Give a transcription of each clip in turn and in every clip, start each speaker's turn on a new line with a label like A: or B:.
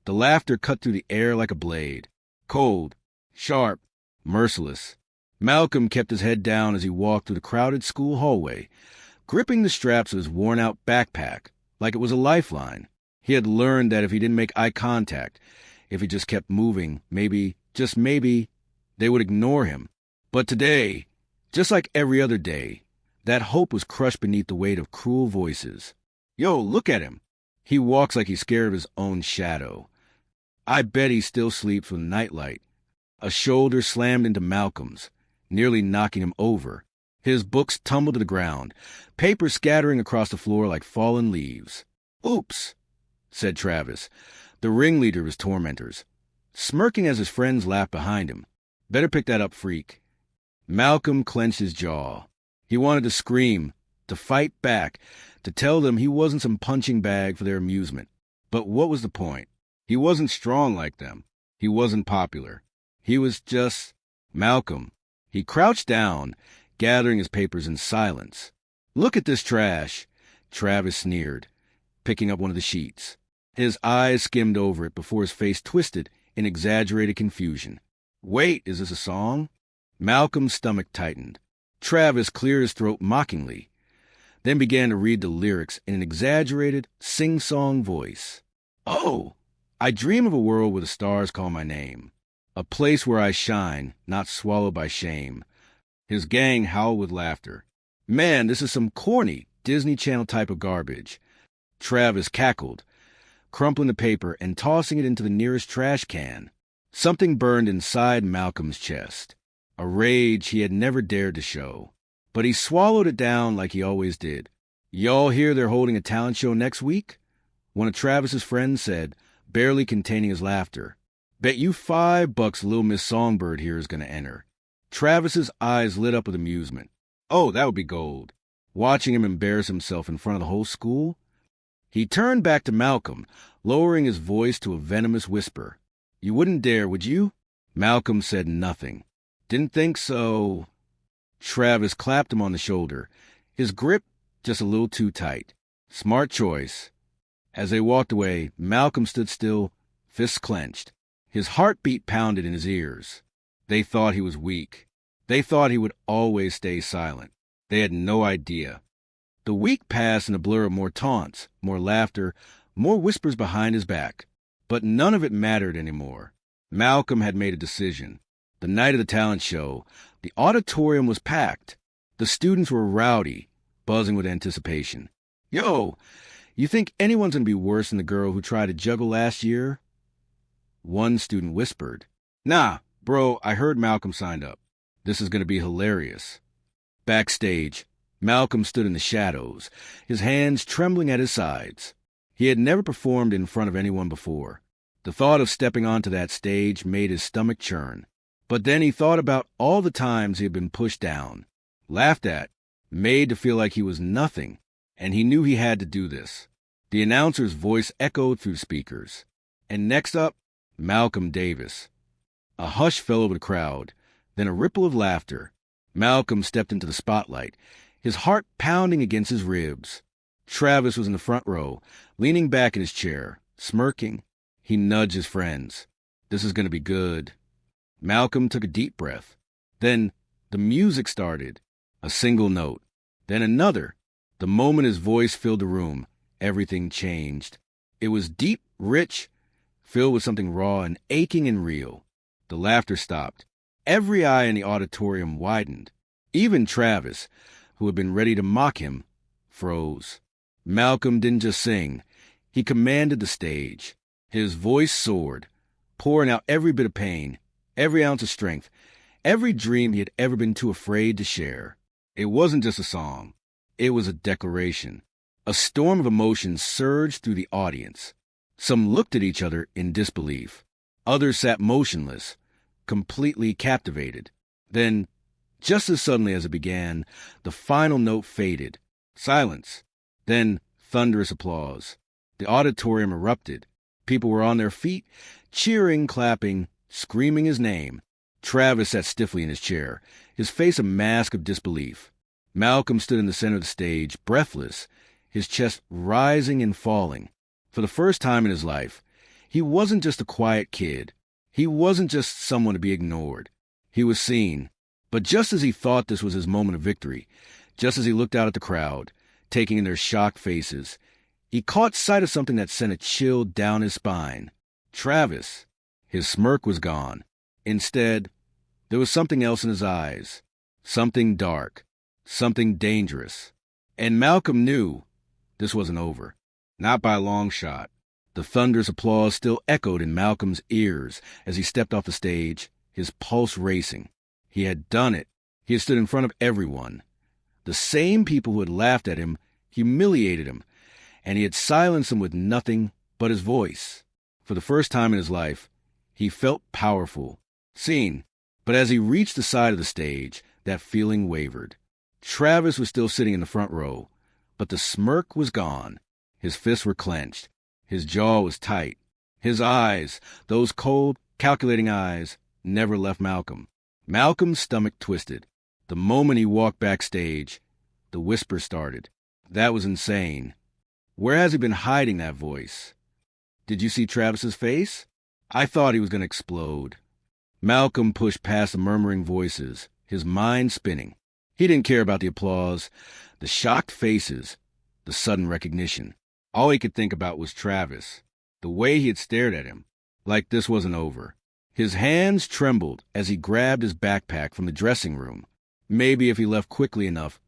A: The laughter cut through the air like a blade. Cold, sharp, merciless. Malcolm kept his head down as he walked through the crowded school hallway, gripping the straps of his worn-out backpack like it was a lifeline. He had learned that if he didn't make eye contact, if he just kept moving, maybe, just maybe, they would ignore him. But today, just like every other day, that hope was crushed beneath the weight of cruel voices. Yo, look at him. He walks like he's scared of his own shadow. I bet he still sleeps with a nightlight. A shoulder slammed into Malcolm's, nearly knocking him over. His books tumbled to the ground, paper scattering across the floor like fallen leaves. Oops, said Travis, the ringleader of his tormentors, smirking as his friends laughed behind him. Better pick that up, freak. Malcolm clenched his jaw. He wanted to scream, to fight back, to tell them he wasn't some punching bag for their amusement. But what was the point? He wasn't strong like them. He wasn't popular. He was just Malcolm. He crouched down, gathering his papers in silence. Look at this trash, Travis sneered, picking up one of the sheets. His eyes skimmed over it before his face twisted in exaggerated confusion. Wait, is this a song? Malcolm's stomach tightened. Travis cleared his throat mockingly, then began to read the lyrics in an exaggerated, sing-song voice. Oh, I dream of a world where the stars call my name, a place where I shine, not swallowed by shame. His gang howled with laughter. Man, this is some corny Disney Channel type of garbage. Travis cackled, crumpling the paper and tossing it into the nearest trash can. Something burned inside Malcolm's chest, a rage he had never dared to show. But he swallowed it down like he always did. Y'all hear they're holding a talent show next week? One of Travis's friends said, barely containing his laughter. Bet you $5 Little Miss Songbird here is going to enter. Travis's eyes lit up with amusement. Oh, that would be gold. Watching him embarrass himself in front of the whole school? He turned back to Malcolm, lowering his voice to a venomous whisper. You wouldn't dare, would you? Malcolm said nothing. Didn't think so. Travis clapped him on the shoulder, his grip just a little too tight. Smart choice. As they walked away, Malcolm stood still, fists clenched. His heartbeat pounded in his ears. They thought he was weak. They thought he would always stay silent. They had no idea. The week passed in a blur of more taunts, more laughter, more whispers behind his back. But none of it mattered anymore. Malcolm had made a decision. The night of the talent show, the auditorium was packed. The students were rowdy, buzzing with anticipation. Yo, you think anyone's going to be worse than the girl who tried to juggle last year? One student whispered. Nah, bro, I heard Malcolm signed up. This is going to be hilarious. Backstage, Malcolm stood in the shadows, his hands trembling at his sides. He had never performed in front of anyone before. The thought of stepping onto that stage made his stomach churn. But then he thought about all the times he had been pushed down, laughed at, made to feel like he was nothing, and he knew he had to do this. The announcer's voice echoed through the speakers. And next up, Malcolm Davis. A hush fell over the crowd, then a ripple of laughter. Malcolm stepped into the spotlight, his heart pounding against his ribs. Travis was in the front row, leaning back in his chair, smirking. He nudged his friends. This is going to be good. Malcolm took a deep breath. Then the music started. A single note. Then another. The moment his voice filled the room, everything changed. It was deep, rich, filled with something raw and aching and real. The laughter stopped. Every eye in the auditorium widened. Even Travis, who had been ready to mock him, froze. Malcolm didn't just sing. He commanded the stage. His voice soared, pouring out every bit of pain, every ounce of strength, every dream he had ever been too afraid to share. It wasn't just a song. It was a declaration. A storm of emotions surged through the audience. Some looked at each other in disbelief. Others sat motionless, completely captivated. Then, just as suddenly as it began, the final note faded. Silence. Then thunderous applause. The auditorium erupted. People were on their feet, cheering, clapping, screaming his name. Travis sat stiffly in his chair, his face a mask of disbelief. Malcolm stood in the center of the stage, breathless, his chest rising and falling. For the first time in his life, He wasn't just a quiet kid. He wasn't just someone to be ignored. He was seen. But just as he thought this was his moment of victory, just as he looked out at the crowd, taking in their shocked faces, he caught sight of something that sent a chill down his spine. Travis. His smirk was gone. Instead, there was something else in his eyes. Something dark. Something dangerous. And Malcolm knew this wasn't over. Not by a long shot. The thunderous applause still echoed in Malcolm's ears as he stepped off the stage, his pulse racing. He had done it. He had stood in front of everyone. The same people who had laughed at him, humiliated him, and he had silenced them with nothing but his voice. For the first time in his life, he felt powerful, seen. But as he reached the side of the stage, that feeling wavered. Travis was still sitting in the front row, but the smirk was gone. His fists were clenched. His jaw was tight. His eyes, those cold, calculating eyes, never left Malcolm. Malcolm's stomach twisted. The moment he walked backstage, the whisper started. That was insane. Where has he been hiding that voice? Did you see Travis's face? I thought he was going to explode. Malcolm pushed past the murmuring voices, his mind spinning. He didn't care about the applause, the shocked faces, the sudden recognition. All he could think about was Travis, the way he had stared at him, like this wasn't over. His hands trembled as he grabbed his backpack from the dressing room. Maybe if he left quickly enough,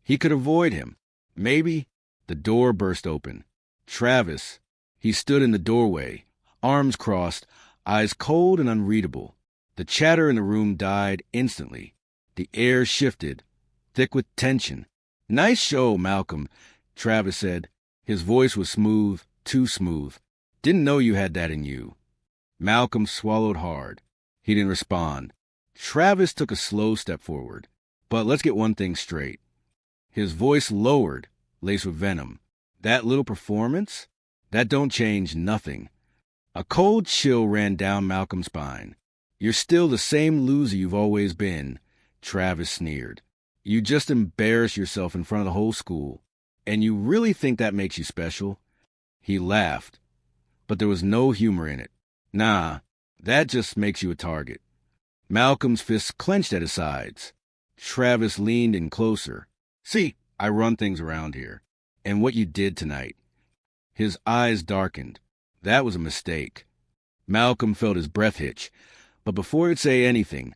A: he could avoid him. Maybe. The door burst open. Travis. He stood in the doorway, arms crossed, eyes cold and unreadable. The chatter in the room died instantly. The air shifted, thick with tension. Nice show, Malcolm, Travis said. His voice was smooth, too smooth. Didn't know you had that in you. Malcolm swallowed hard. He didn't respond. Travis took a slow step forward. But let's get one thing straight. His voice lowered, laced with venom. That little performance? That don't change nothing. A cold chill ran down Malcolm's spine. You're still the same loser you've always been, Travis sneered. You just embarrass yourself in front of the whole school. And you really think that makes you special? He laughed, but there was no humor in it. Nah, that just makes you a target. Malcolm's fists clenched at his sides. Travis leaned in closer. See, I run things around here. And what you did tonight. His eyes darkened. That was a mistake. Malcolm felt his breath hitch. But before he'd say anything,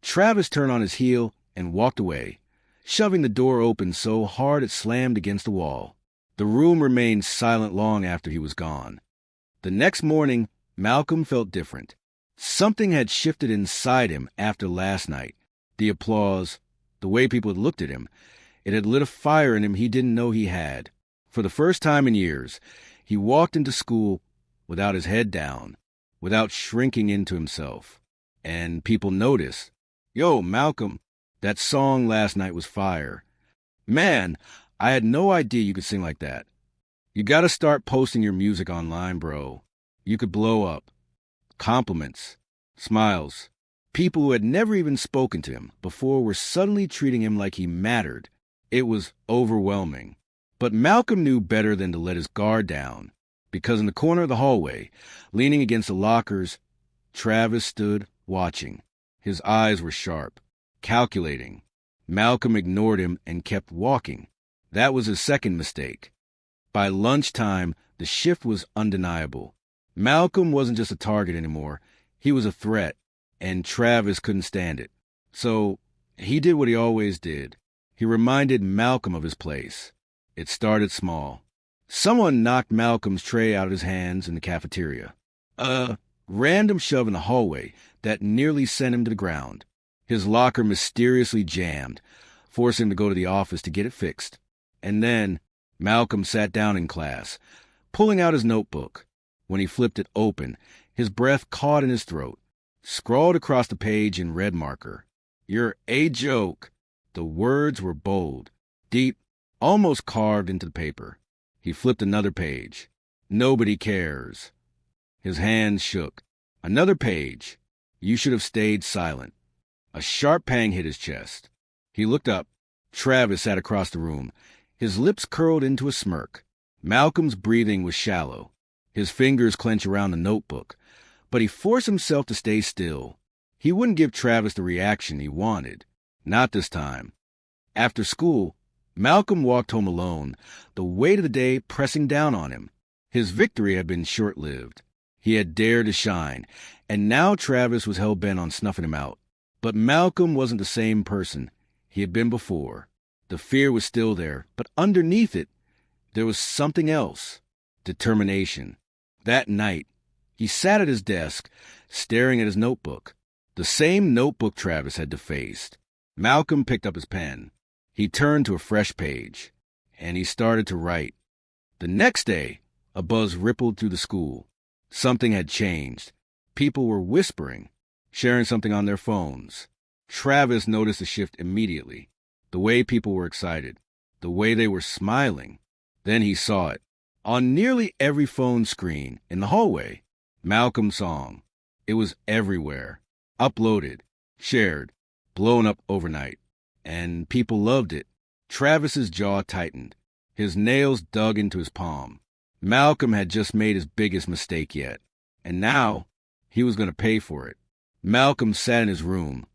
A: Travis turned on his heel and walked away, shoving the door open so hard it slammed against the wall. The room remained silent long after he was gone. The next morning, Malcolm felt different. Something had shifted inside him after last night. The applause, the way people had looked at him, it had lit a fire in him he didn't know he had. For the first time in years, he walked into school without his head down, without shrinking into himself. And people noticed. Yo, Malcolm, that song last night was fire. Man, I had no idea you could sing like that. You gotta start posting your music online, bro. You could blow up. Compliments, smiles. People who had never even spoken to him before were suddenly treating him like he mattered. It was overwhelming. But Malcolm knew better than to let his guard down, because in the corner of the hallway, leaning against the lockers, Travis stood watching. His eyes were sharp, calculating. Malcolm ignored him and kept walking. That was his second mistake. By lunchtime, the shift was undeniable. Malcolm wasn't just a target anymore. He was a threat, and Travis couldn't stand it. So he did what he always did. He reminded Malcolm of his place. It started small. Someone knocked Malcolm's tray out of his hands in the cafeteria. A random shove in the hallway that nearly sent him to the ground. His locker mysteriously jammed, forcing him to go to the office to get it fixed. And then Malcolm sat down in class, pulling out his notebook. When he flipped it open, his breath caught in his throat. Scrawled across the page in red marker. You're a joke. The words were bold, deep, almost carved into the paper. He flipped another page. Nobody cares. His hands shook. Another page. You should have stayed silent. A sharp pang hit his chest. He looked up. Travis sat across the room. His lips curled into a smirk. Malcolm's breathing was shallow. His fingers clenched around the notebook, but he forced himself to stay still. He wouldn't give Travis the reaction he wanted. Not this time. After school, Malcolm walked home alone, the weight of the day pressing down on him. His victory had been short-lived. He had dared to shine, and now Travis was hell-bent on snuffing him out. But Malcolm wasn't the same person he had been before. The fear was still there, but underneath it, there was something else. Determination. That night, he sat at his desk, staring at his notebook. The same notebook Travis had defaced. Malcolm picked up his pen. He turned to a fresh page, and he started to write. The next day, a buzz rippled through the school. Something had changed. People were whispering, sharing something on their phones. Travis noticed the shift immediately. The way people were excited. The way they were smiling. Then he saw it. On nearly every phone screen in the hallway, Malcolm's song. It was everywhere. Uploaded, shared, blown up overnight. And people loved it. Travis's jaw tightened. His nails dug into his palm. Malcolm had just made his biggest mistake yet. And now, he was going to pay for it. Malcolm sat in his room,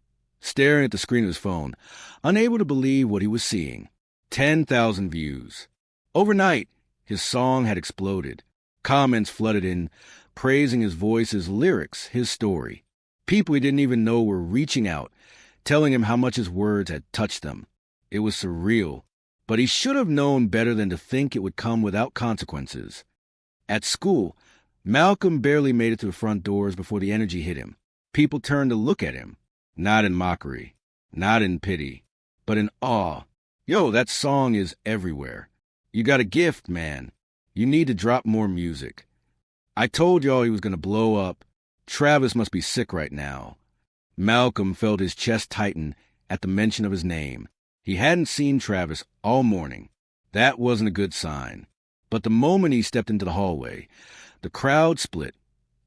A: staring at the screen of his phone, unable to believe what he was seeing. 10,000 views. Overnight, his song had exploded. Comments flooded in, praising his voice, his lyrics, his story. People he didn't even know were reaching out, telling him how much his words had touched them. It was surreal, but he should have known better than to think it would come without consequences. At school, Malcolm barely made it to the front doors before the energy hit him. People turned to look at him, not in mockery, not in pity, but in awe. Yo, that song is everywhere. You got a gift, man. You need to drop more music. I told y'all he was going to blow up. Travis must be sick right now. Malcolm felt his chest tighten at the mention of his name. He hadn't seen Travis all morning. That wasn't a good sign. But the moment he stepped into the hallway, the crowd split,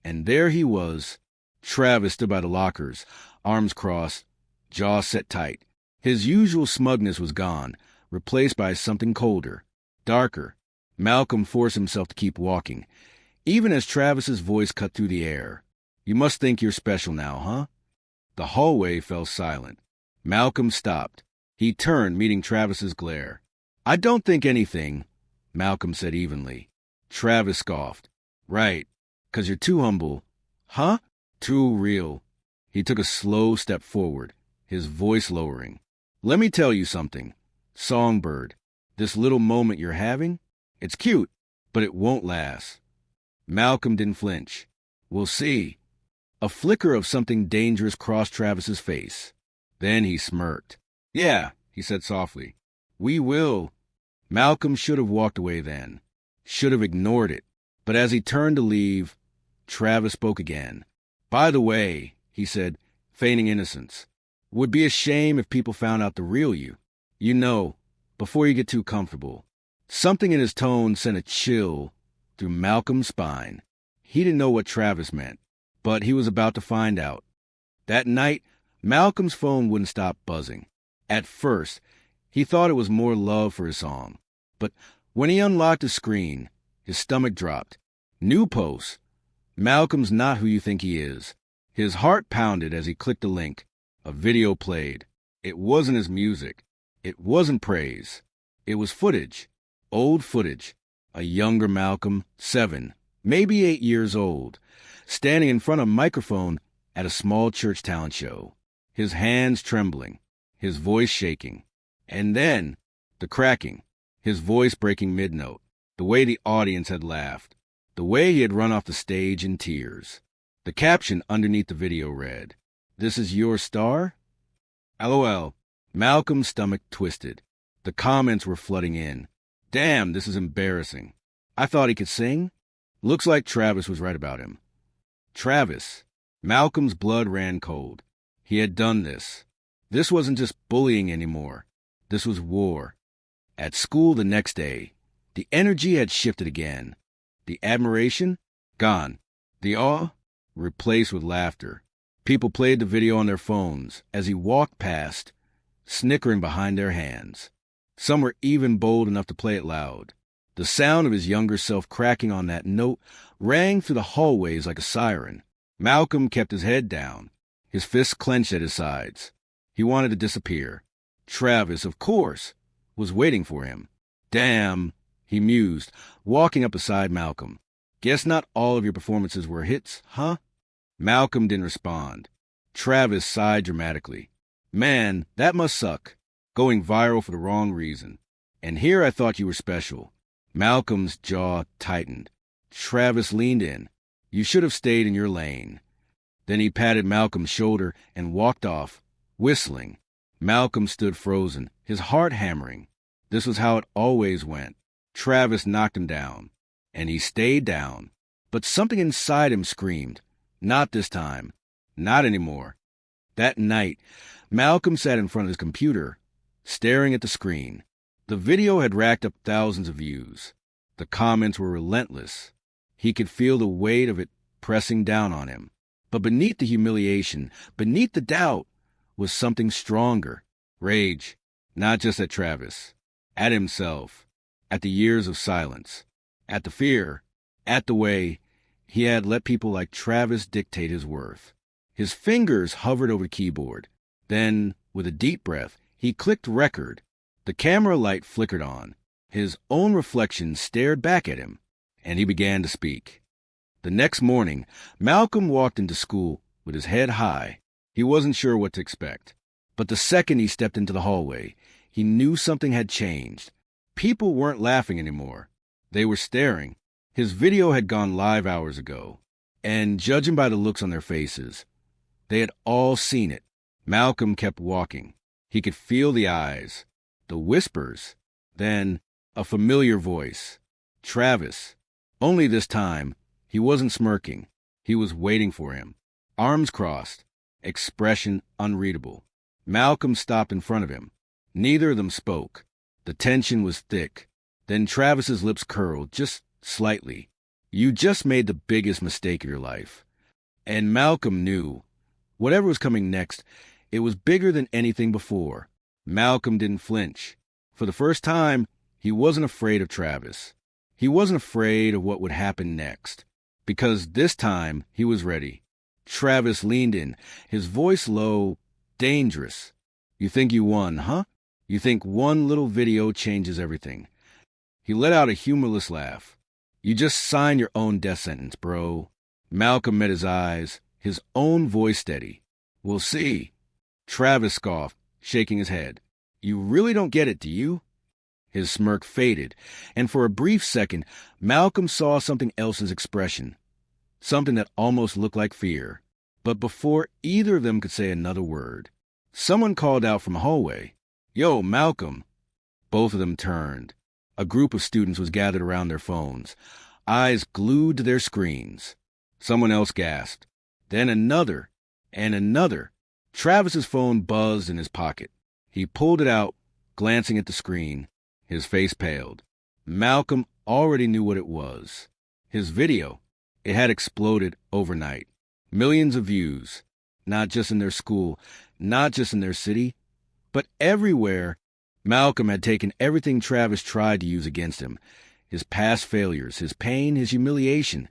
A: and there he was. Travis stood by the lockers, arms crossed, jaw set tight. His usual smugness was gone, replaced by something colder, darker. Malcolm forced himself to keep walking, even as Travis's voice cut through the air. You must think you're special now, huh? The hallway fell silent. Malcolm stopped. He turned, meeting Travis's glare. I don't think anything, Malcolm said evenly. Travis scoffed. Right, 'cause you're too humble. Huh? Too real. He took a slow step forward, his voice lowering. Let me tell you something. Songbird, this little moment you're having, it's cute, but it won't last. Malcolm didn't flinch. We'll see. A flicker of something dangerous crossed Travis's face. Then he smirked. Yeah, he said softly. We will. Malcolm should have walked away then. Should have ignored it. But as he turned to leave, Travis spoke again. By the way, he said, feigning innocence, would be a shame if people found out the real you. You know, before you get too comfortable. Something in his tone sent a chill through Malcolm's spine. He didn't know what Travis meant, but he was about to find out. That night, Malcolm's phone wouldn't stop buzzing. At first, he thought it was more love for his song. But when he unlocked the screen, his stomach dropped. New posts. Malcolm's not who you think he is. His heart pounded as he clicked a link. A video played. It wasn't his music. It wasn't praise. It was footage. Old footage. A younger Malcolm, 7, maybe 8 years old, standing in front of a microphone at a small church talent show. His hands trembling. His voice shaking. And then, the cracking. His voice breaking mid-note. The way the audience had laughed. The way he had run off the stage in tears. The caption underneath the video read, "This is your star?" LOL. Malcolm's stomach twisted. The comments were flooding in. Damn, this is embarrassing. I thought he could sing. Looks like Travis was right about him. Travis. Malcolm's blood ran cold. He had done this. This wasn't just bullying anymore. This was war. At school the next day, the energy had shifted again. The admiration? Gone. The awe? Replaced with laughter. People played the video on their phones as he walked past, snickering behind their hands. Some were even bold enough to play it loud. The sound of his younger self cracking on that note rang through the hallways like a siren. Malcolm kept his head down, his fists clenched at his sides. He wanted to disappear. Travis, of course, was waiting for him. Damn, he mused, walking up beside Malcolm. Guess not all of your performances were hits, huh? Malcolm didn't respond. Travis sighed dramatically. Man, that must suck. Going viral for the wrong reason. And here I thought you were special. Malcolm's jaw tightened. Travis leaned in. You should have stayed in your lane. Then he patted Malcolm's shoulder and walked off, whistling. Malcolm stood frozen, his heart hammering. This was how it always went. Travis knocked him down, and he stayed down. But something inside him screamed, not this time, not anymore. That night, Malcolm sat in front of his computer, staring at the screen. The video had racked up thousands of views. The comments were relentless. He could feel the weight of it pressing down on him. But beneath the humiliation, beneath the doubt, was something stronger. Rage, not just at Travis, at himself, at the years of silence, at the fear, at the way he had let people like Travis dictate his worth. His fingers hovered over the keyboard. Then, with a deep breath, he clicked record. The camera light flickered on. His own reflection stared back at him, and he began to speak. The next morning, Malcolm walked into school with his head high. He wasn't sure what to expect. But the second he stepped into the hallway, he knew something had changed. People weren't laughing anymore. They were staring. His video had gone live hours ago, and judging by the looks on their faces, they had all seen it. Malcolm kept walking. He could feel the eyes, the whispers, then a familiar voice. Travis. Only this time, he wasn't smirking. He was waiting for him. Arms crossed, expression unreadable. Malcolm stopped in front of him. Neither of them spoke. The tension was thick. Then Travis's lips curled, just slightly. You just made the biggest mistake of your life. And Malcolm knew. Whatever was coming next, it was bigger than anything before. Malcolm didn't flinch. For the first time, he wasn't afraid of Travis. He wasn't afraid of what would happen next. Because this time, he was ready. Travis leaned in, his voice low, dangerous. You think you won, huh? You think one little video changes everything. He let out a humorless laugh. You just signed your own death sentence, bro. Malcolm met his eyes, his own voice steady. We'll see. Travis scoffed, shaking his head. You really don't get it, do you? His smirk faded, and for a brief second, Malcolm saw something else's expression. Something that almost looked like fear. But before either of them could say another word, someone called out from a hallway. Yo, Malcolm. Both of them turned. A group of students was gathered around their phones, eyes glued to their screens. Someone else gasped. Then another, and another. Travis's phone buzzed in his pocket. He pulled it out, glancing at the screen. His face paled. Malcolm already knew what it was. His video. It had exploded overnight. Millions of views. Not just in their school, not just in their city, but everywhere. Malcolm had taken everything Travis tried to use against him. His past failures, his pain, his humiliation.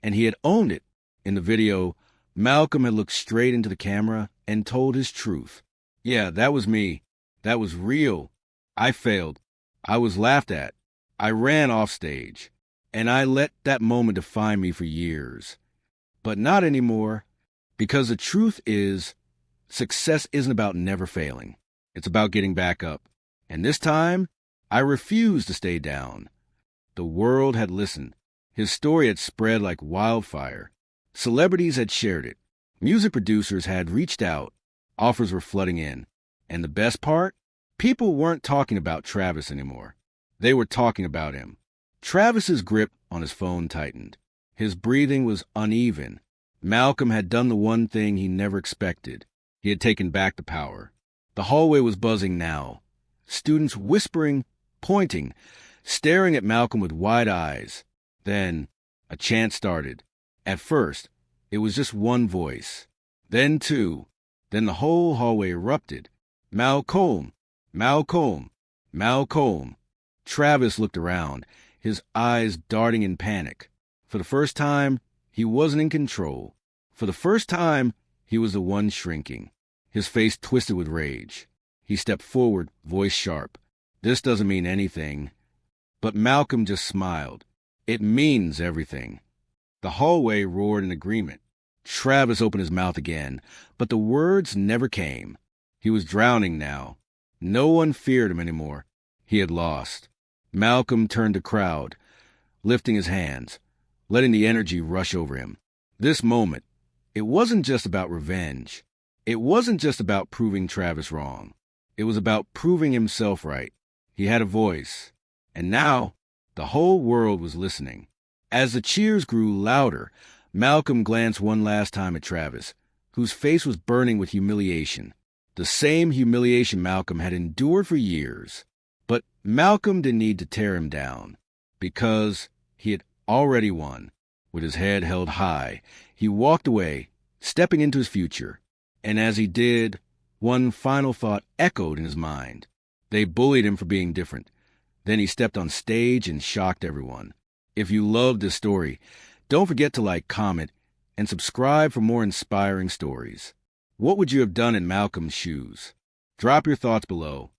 A: And he had owned it. In the video, Malcolm had looked straight into the camera and told his truth. Yeah, that was me. That was real. I failed. I was laughed at. I ran off stage. And I let that moment define me for years. But not anymore. Because the truth is, success isn't about never failing. It's about getting back up. And this time, I refused to stay down. The world had listened. His story had spread like wildfire. Celebrities had shared it. Music producers had reached out. Offers were flooding in. And the best part? People weren't talking about Travis anymore. They were talking about him. Travis's grip on his phone tightened. His breathing was uneven. Malcolm had done the one thing he never expected. He had taken back the power. The hallway was buzzing now. Students whispering, pointing, staring at Malcolm with wide eyes. Then, a chant started. At first, it was just one voice. Then two. Then the whole hallway erupted. Malcolm! Malcolm! Malcolm! Travis looked around, his eyes darting in panic. For the first time, he wasn't in control. For the first time, he was the one shrinking. His face twisted with rage. He stepped forward, voice sharp. "This doesn't mean anything." But Malcolm just smiled. "It means everything." The hallway roared in agreement. Travis opened his mouth again, but the words never came. He was drowning now. No one feared him anymore. He had lost. Malcolm turned to crowd, lifting his hands, letting the energy rush over him. This moment, it wasn't just about revenge. It wasn't just about proving Travis wrong. It was about proving himself right. He had a voice. And now, the whole world was listening. As the cheers grew louder, Malcolm glanced one last time at Travis, whose face was burning with humiliation. The same humiliation Malcolm had endured for years. But Malcolm didn't need to tear him down, because he had already won. With his head held high, he walked away, stepping into his future. And as he did, one final thought echoed in his mind. They bullied him for being different. Then he stepped on stage and shocked everyone. If you loved this story, don't forget to like, comment, and subscribe for more inspiring stories. What would you have done in Malcolm's shoes? Drop your thoughts below.